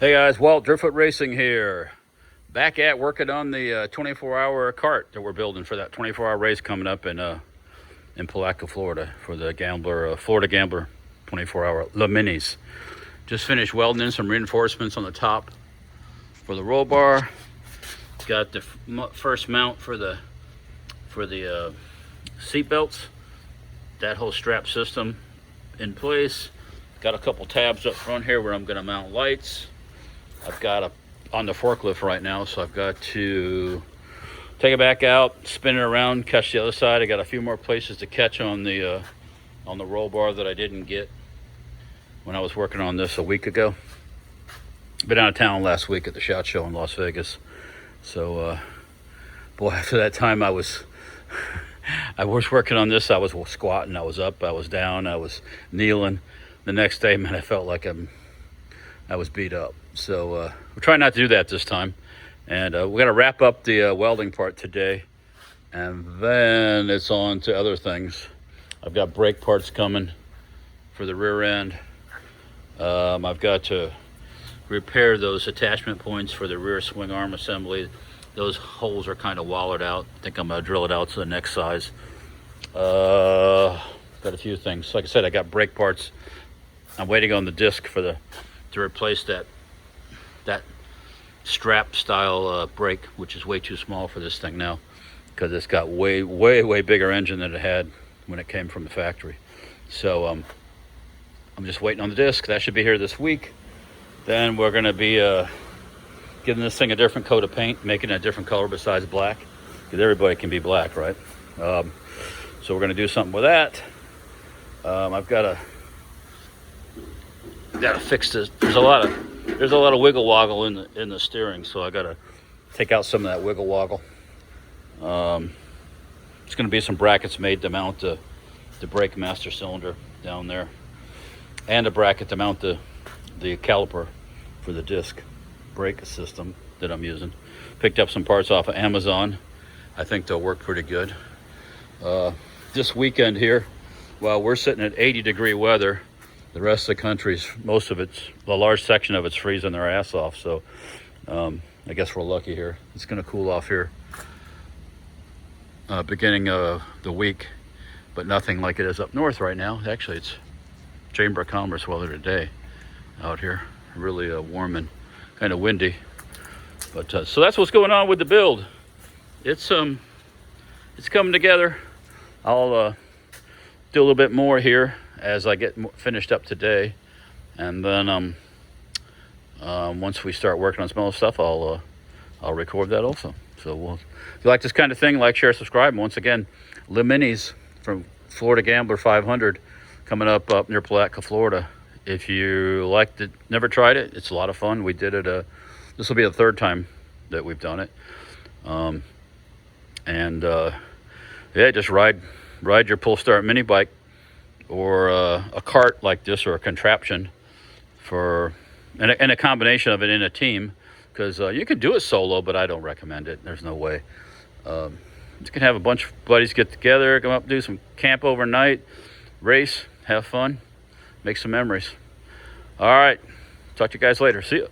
Hey guys, Walt Driftfoot Racing here. Back at working on the 24-hour cart that we're building for that 24-hour race coming up in Palatka, Florida, for the Florida Gambler 24-hour Le Minis. Just finished welding in some reinforcements on the top for the roll bar. Got the first mount for the seat belts. That whole strap system in place. Got a couple tabs up front here where I'm going to mount lights. I've got on the forklift right now, so I've got to take it back out, spin it around, catch the other side. I got a few more places to catch on the roll bar that I didn't get when I was working on this a week ago. Been out of town last week at the SHOT Show in Las Vegas. So, boy, after that time I was working on this. I was squatting, I was up, I was down, I was kneeling. The next day, man, I felt like I was beat up. So we're trying not to do that this time. And we're going to wrap up the welding part today. And then it's on to other things. I've got brake parts coming for the rear end. I've got to repair those attachment points for the rear swing arm assembly. Those holes are kind of wallered out. I think I'm going to drill it out to the next size. Got a few things. Like I said, I got brake parts. I'm waiting on the disc to replace that strap style brake, which is way too small for this thing now, because it's got way bigger engine than it had when it came from the factory. So I'm just waiting on the disc. That should be here this week. Then we're going to be giving this thing a different coat of paint, making it a different color besides black, because everybody can be black, right? So we're going to do something with that. I've got to fix this. There's a lot of wiggle woggle in the steering, so I got to take out some of that wiggle woggle. It's going to be some brackets made to mount the brake master cylinder down there, and a bracket to mount the caliper for the disc brake system that I'm using. Picked up some parts off of Amazon. I think they'll work pretty good. This weekend here, while we're sitting at 80-degree weather, the rest of the country's, a large section of it's freezing their ass off. So I guess we're lucky here. It's going to cool off here beginning of the week, but nothing like it is up north right now. Actually, it's Chamber of Commerce weather today out here. Really warm and kind of windy. But so that's what's going on with the build. It's coming together. I'll do a little bit more here as I get finished up today, and then once we start working on some other stuff, I'll record that also. So if you like this kind of thing, like, share, subscribe. And once again, Le Minis from Florida Gambler 500 coming up near Palatka, Florida. If you liked it, never tried it, it's a lot of fun. We did it. This will be the third time that we've done it. Yeah, just ride your pull start mini bike, or a cart like this, or a contraption and a combination of it in a team, because you can do it solo, but I don't recommend it. There's no way. You can have a bunch of buddies get together, come up, do some camp overnight, race, have fun, make some memories. All right, talk to you guys later. See ya.